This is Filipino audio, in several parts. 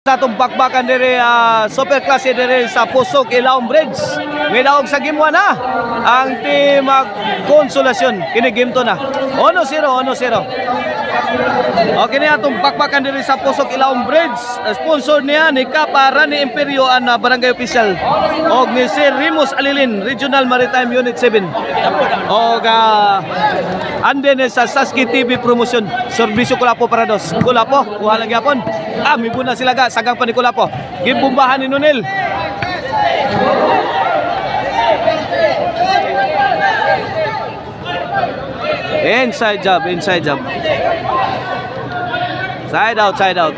Sa itong bakbakan diri super klase diri sa Pusok Ilaong Bridge. May daog sa game 1 na ang team Konsolasyon. Kini game 2 na 1-0. Okay na itong bakbakan diri sa Pusok Ilaong Bridge. Sponsor niya ni Kapa Rani Imperio ang barangay official og ni Sir Remus Alilin Regional Maritime Unit 7 og anden sa Saski TV Promotion. Serbisyo Kulapo para dos. Kulapo kuha lang gyapon. Mibuna sila ga sagang pa ni Kulapo. Gibumbahan ni Nunil. Inside job. Side out.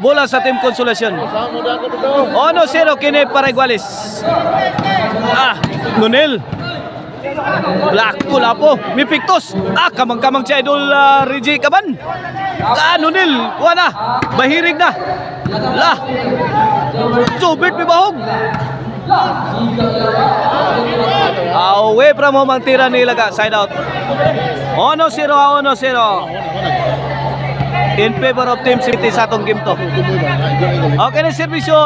Bola sa Team Konsolasyon. 1-0 kini para Iguales. Nunil. Black Kulapo, mi piktos. Kamang-kamang si Idol Reggie Kaban. Nunil, wala. Bahirig na. Subit mi bahog. Away from home ang tira nila ka. Side out. 1-0. In favor of Team City sa atong game to. Okay na servisyo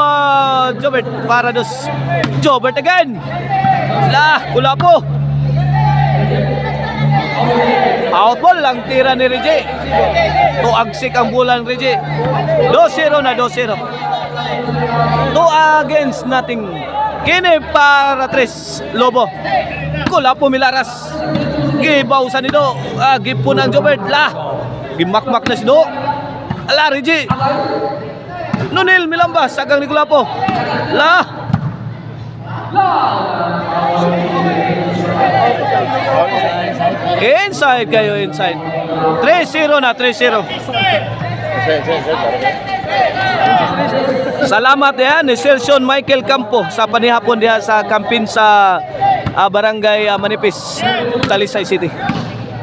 Jobert para dos. Jobert again. Kulapo. Outball lang tira ni Reggie. Tuagsik ang bulan Reggie. 2-0 na 2-0. 2 against nothing. Kini para 3 Lobo. Kulapo milaras. Gibaw sa nido. Gipon ang Jobert. Gimakmak na si Do. Reggie. Nunil milambas sagang ni Kulapo. Inside kayo, inside. 3-0 na, 3-0. Salamat yan ni Sir Sean Michael Campo sa panihapon diha sa kampin sa barangay Manipis, Talisay City.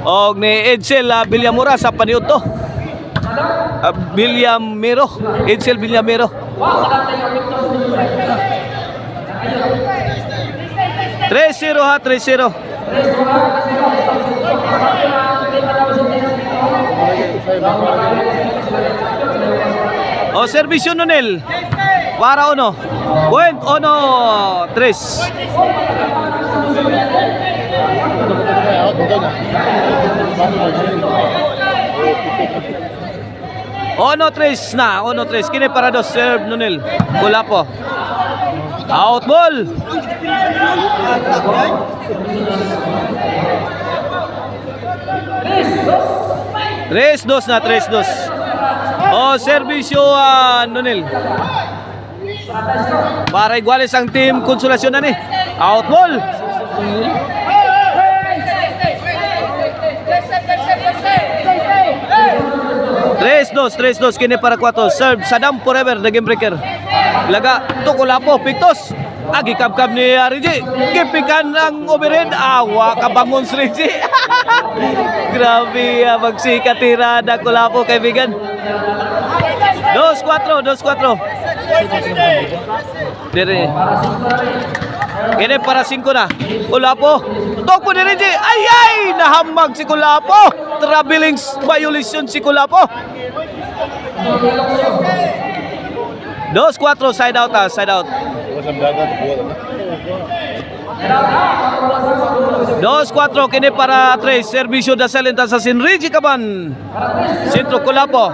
Og ni Edsel Villamura sa paniud to. Edsel Villamero. 3-0 ha, 3-0. Servisyo Nunel. Para 1. Point 1-3. 1-3 na, 1-3. Kini para dos serve Nunel. Kulapo. Out ball. Tres dos. Servisyo Nunel. Para Iguales ang Team Konsolasyon na ni. Out ball. Tres dos kini para 4. Serve Saddam Forever the game breaker. Laga to Kulapo piktos. Gikabkab ni Reggie. Gipikan ang overhead. Kabangon si Reggie. Grabe magsikat tirada Kulapo kaibigan. 2-4. Dire. Kini para 5 na. Kulapo. Tokpo ni Reggie. Ay! Nahamag si Kulapo. Traveling violation si Kulapo. 2-4 side out. 2-4 kini para 3. Servisyo da Salenta sa Reggie Kaban. Sentro Kulapo.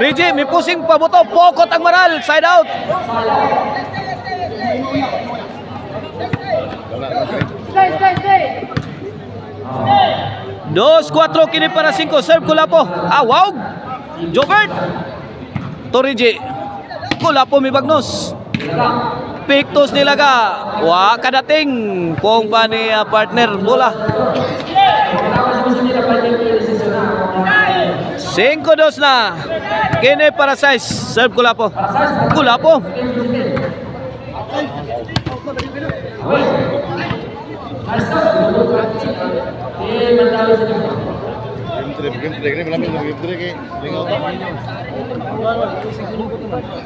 Reggie may pusing pabuto. Pokot ang maral. Side out. Stay. 2-4 kini para 5. Serve Kulapo. Wow. Jobert. To Reggie. Kulapo may bagnos. Piktos nilaga. Kadating. Pong pa ni partner bola. 5-2 na. Kini para 6. Serve Kulapo.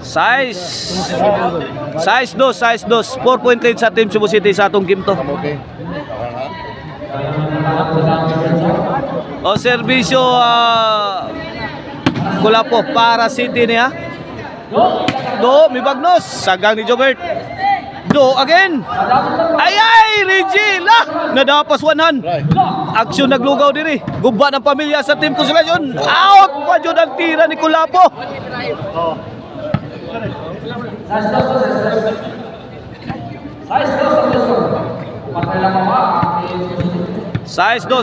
Size 2. 4 point lead sa Team Cebu City sa atong game to. O serbisyo Kulapo para City niya. Do, may bagnos. Sagang ni Jobert. Do again. Ay, Regila. Nadapas 100. Aksyon naglugaw diri. Guba ng pamilya sa Team Consolacion. Out pa dyan ang tira ni Kulapo. Size 2.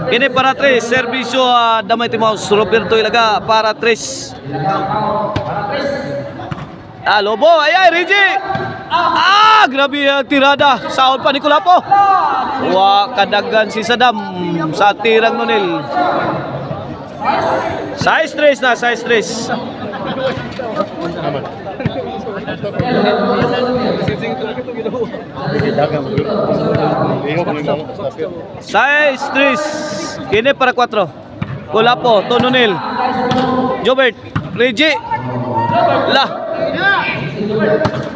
Kini para 3. Serbisyo Damay Timaus. Roberto Ilaga para 3. Lobo. Ay, Rigi. Grabe ang tirada. Sahod pa ni Kulapo. Kadagan si Saddam sa tirang nunil. Size 3 na. Size 3. Size 3. Kini para 4. Kulapo, Tononil. Jobert, Reggie.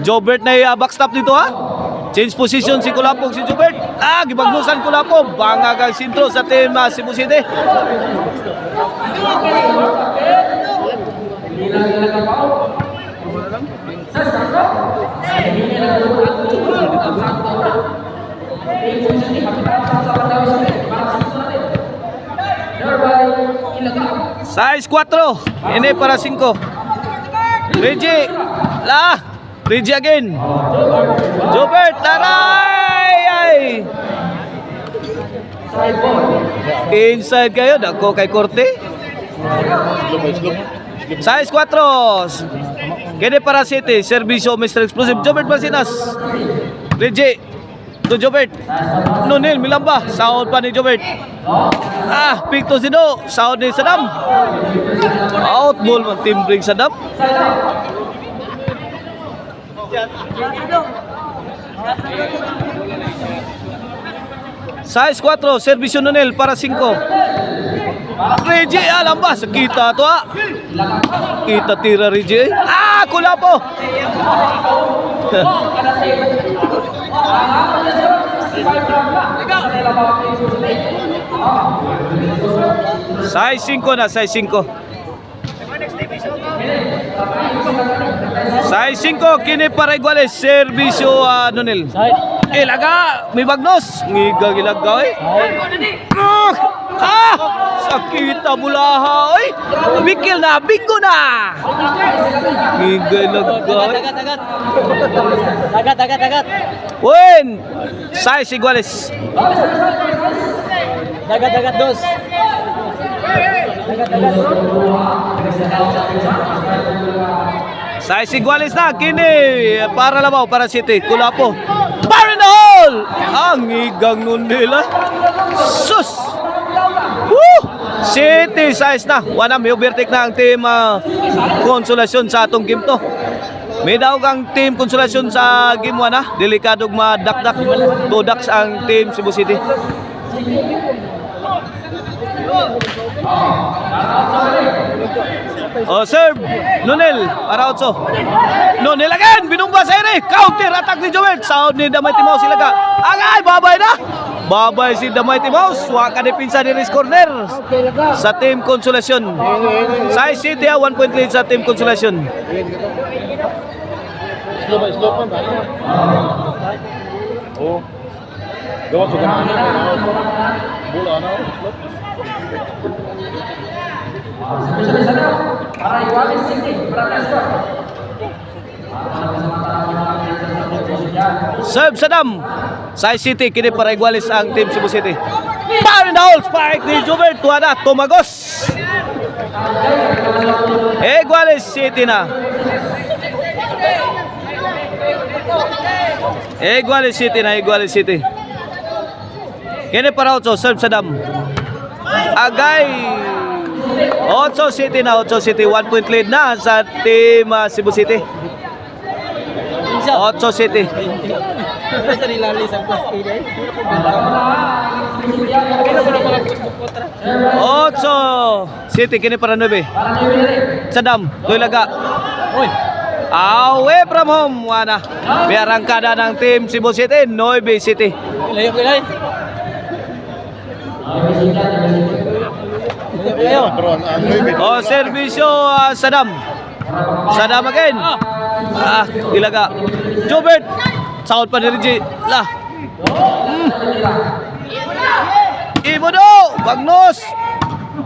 Jobert na backstop dito ha. Change position si Kulapo, si Jobert. Gibagnusan Kulapo. Bangagang sintro sa Team Cebu City. Size 4. Ini para 5. Reggie. Reggie again. Jobert. Taray. Inside kayo. Dako kay Korte. Size 4. Kini para City. Servisyo Mr. Explosive. Jobert Marcinas. Reggie. To Jobert. Nunil Milamba. Sahod pa ni Jobert. Picto Zino. Sahod ni Saddam. Out ball man team bring Saddam. Size 4. Servisyo Nunil para 5. Reggie, lambas. Kita to Kita tira Reggie. Kulapo. Size 5 na. Size 5. Size 5. Kini para Iguales. Servisyo Nunil. Ilaga. May bagnos. Gilaga sakita bulaha. Bikil na. Bingo na. Dagat. Win. Size Iguales. Dagat 2. Size Iguales na. Kini para Labaw. Para City. Kulapo. Fire in the hole. Ang igang nun nila. Sus. City size na. May overtake na ang Team Consolacion sa atong game to. May daw kang Team Consolacion sa game 1 Delikadong madakdak. 2 ducks ang Team Cebu City. Serve Nunil para 8. Nunil again. Binumba sa ere. Counter attack ni Joel. Sound ni Damay Timaus Ilaga. Babay na. Babay si Damay Timaus. Waka depensa ni Riz Corner sa Team Consolacion. Size City 1 point lead sa Team Consolacion. Slow pa. Gawa sa bola na. Para Iguales City, para serve Saddam. Size City, kini para Iguales ang Team Cebu City. Fire in the hole, spike ni Jobert. Tuada, tumagos. Iguales City na. Iguales City. Kini para 8, serve Saddam. Agay. 8 City na, 8 City. 1 point lead na sa Team Cebu City. 8 City. Basta nilalis ang plastic eh. 8 City kini para 9. Sadam, Tuilaga. Uy. Away from home, wana. Biarangkada ng team Cebu City, 9 City. Layo ko layo. Layo. O, servisyo Sadam. Sadam again. Ilaga. Jobert. Sound pa ni Reggie. Lah. Ibodo. Bagnos.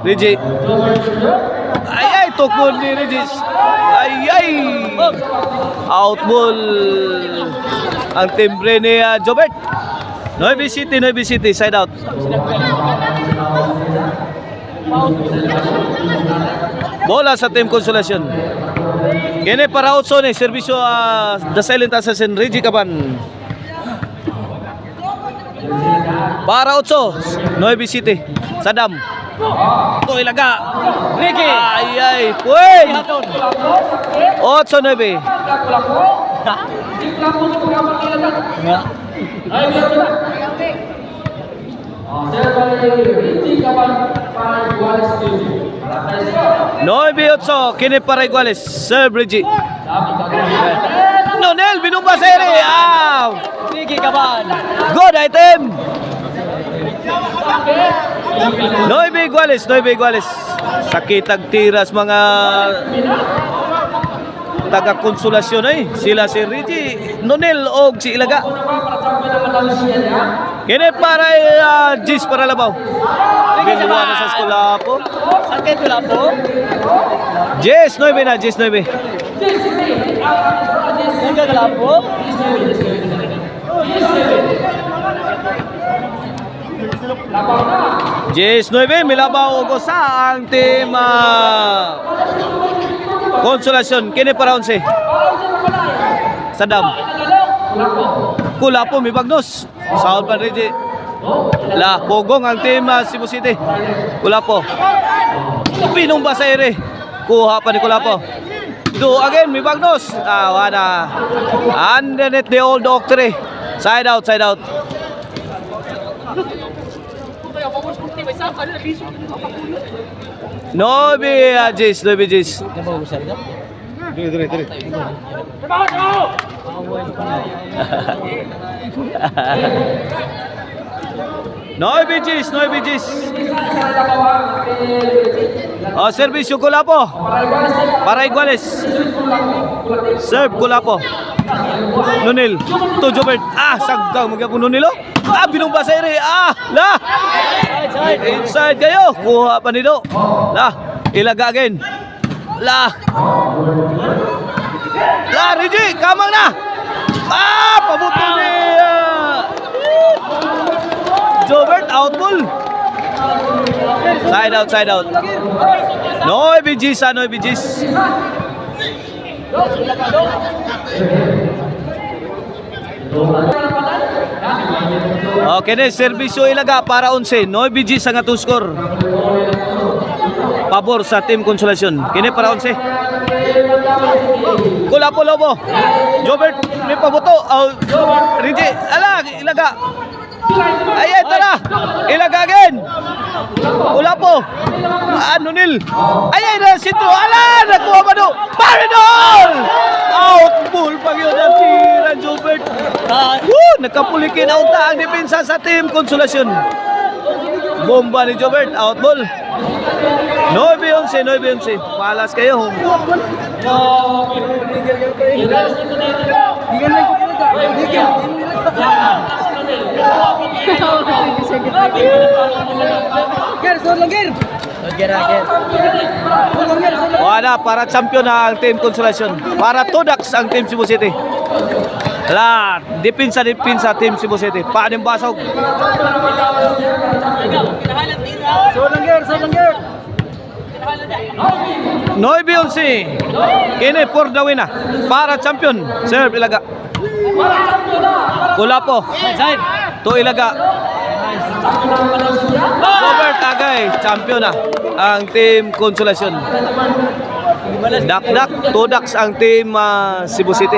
Reggie. Ay, tukod ni Reggie. Ay. Out ball. Ang timbre ni Jobert. 9 City, side out. Bola sa Team Consolacion. Kini para Otso ni serbisyo The Silent Assassin Reggie Caban. Para Otso, 9 City. Sadam. Ito ilaga. Ricky. Ay. Puwin. 8-9. Noy Biotso, kini para Iguales, serve Reggie. Nonel, binumba sa ere. Ricky Caban. Good item. Noy Iguales. Sakit ang tiras mga taga-konsolasyon ay. Sila si Reggie, Nonel o si Ilaga. Kini para Gis para Labaw. Ginuwa na sa Skulapo. Sakit ko lang po. Gis 9 na, Gis 9. Hanggang ka lang po. Gis 9, Milabaw o sa ang team Konsolasyon. Kini para 11. Sadam. Kulapo, may Bagnos. Sound pa Reggie. Pogong ang team Cebu City. Kulapo. Pinumba sa ere. Kuha pa ni Kulapo. Do again, may Bagnos. Wala. Underneath the old doctor. Side out. Nobi Jis. Dire. Noy Bijis. Servisyo Kulapo. Para Iguales. Serve Kulapo. Nonil. To Jobert. Saggang magyapon Nonil. Binumba sa ere. Inside kayo. Kuha pa nito. Ilaga again. Reggie, kamang na. Pabuto ni Jobert, out ball. Side out. Noy Bijis. Okay na, servisyo Ilaga para 11. Noy Bijis ang atong score. Pabor sa Team Konsolasyon. Kini para 11. Kulapo Lobo. Jobert, may pabuto. Reggie, Ilaga. Ay, tara. Ilaga again. Kulapo. Nonil. Ay, sito. Nakuha pa do. Paridol! Out ball pag yun ang tira, Jobert. Nakapulikin ang taang depensa sa Team Konsolasyon. Bomba ni Jobert. Out ball. 9-11. Palas kayo. Wala, para champion na ang Team Konsolasyon. Para Todax ang Team Cebu City. Depensa Team Cebu City. Paanim basog. Solangger. 9-11. Kini for the win para champion. Serve Ilaga. Kulapo. To Ilaga. Robert Agay, champion ang Team Konsolasyon. Dak-dak, 2 ducks ang team Cebu City.